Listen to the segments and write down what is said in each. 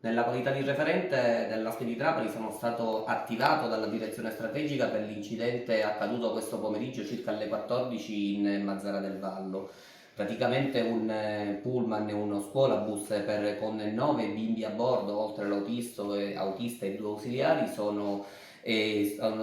Nella qualità di referente dell'ASP di Trapani sono stato attivato dalla direzione strategica per l'incidente accaduto questo pomeriggio circa alle 14 in Mazzara del Vallo. Praticamente un pullman e uno scuolabus con 9 bimbi a bordo, oltre autista e 2 ausiliari, hanno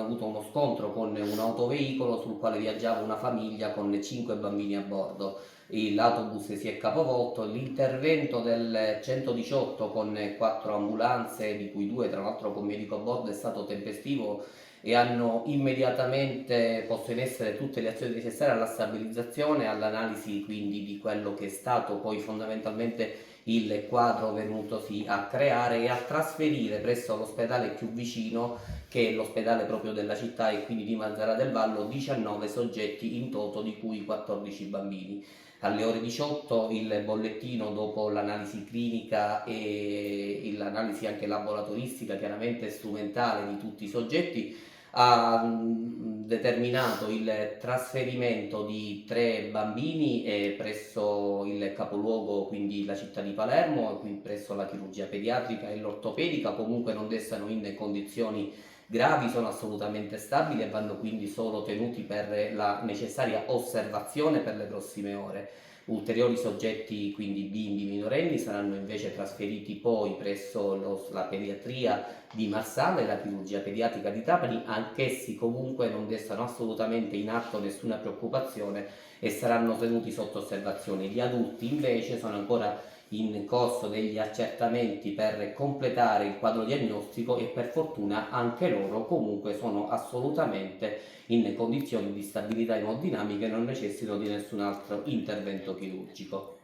avuto uno scontro con un autoveicolo sul quale viaggiava una famiglia con 5 bambini a bordo. L'autobus si è capovolto, l'intervento del 118 con 4 ambulanze, di cui 2 tra l'altro con medico a bordo, è stato tempestivo e hanno immediatamente posto in essere tutte le azioni necessarie alla stabilizzazione, all'analisi quindi di quello che è stato poi fondamentalmente il quadro venutosi a creare e a trasferire presso l'ospedale più vicino, che è l'ospedale proprio della città e quindi di Mazzara del Vallo, 19 soggetti in toto, di cui 14 bambini. Alle ore 18 il bollettino, dopo l'analisi clinica e l'analisi anche laboratoristica, chiaramente strumentale, di tutti i soggetti, ha determinato il trasferimento di 3 bambini presso il capoluogo, quindi la città di Palermo, quindi presso la chirurgia pediatrica e l'ortopedica. Comunque non destano in condizioni gravi, sono assolutamente stabili e vanno quindi solo tenuti per la necessaria osservazione per le prossime ore. Ulteriori soggetti, quindi bimbi minorenni, saranno invece trasferiti poi presso la pediatria di Marsala e la chirurgia pediatrica di Trapani. Anch'essi comunque non destano assolutamente in atto nessuna preoccupazione e saranno tenuti sotto osservazione. Gli adulti invece sono ancora in corso degli accertamenti per completare il quadro diagnostico e per fortuna anche loro comunque sono assolutamente in condizioni di stabilità emodinamica e non necessitano di nessun altro intervento chirurgico.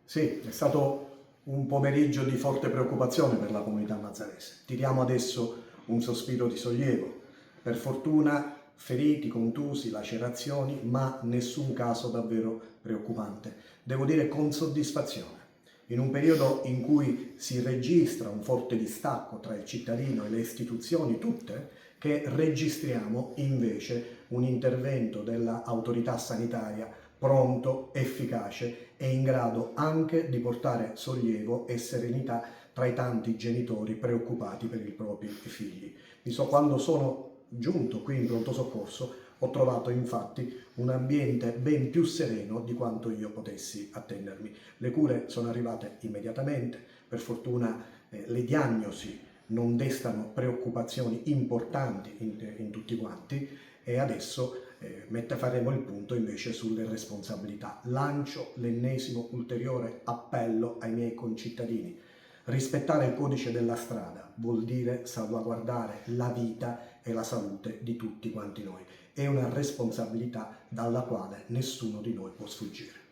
Sì, è stato un pomeriggio di forte preoccupazione per la comunità mazzarese. Tiriamo adesso un sospiro di sollievo. Per fortuna feriti, contusi, lacerazioni, ma nessun caso davvero preoccupante. Devo dire con soddisfazione. In un periodo in cui si registra un forte distacco tra il cittadino e le istituzioni tutte, che registriamo invece un intervento dell'autorità sanitaria pronto, efficace e in grado anche di portare sollievo e serenità tra i tanti genitori preoccupati per i propri figli. Quando sono giunto qui in pronto soccorso ho trovato infatti un ambiente ben più sereno di quanto io potessi attendermi. Le cure sono arrivate immediatamente, per fortuna le diagnosi non destano preoccupazioni importanti in tutti quanti e adesso faremo il punto invece sulle responsabilità. Lancio l'ennesimo ulteriore appello ai miei concittadini. Rispettare il codice della strada vuol dire salvaguardare la vita e la salute di tutti quanti noi. È una responsabilità dalla quale nessuno di noi può sfuggire.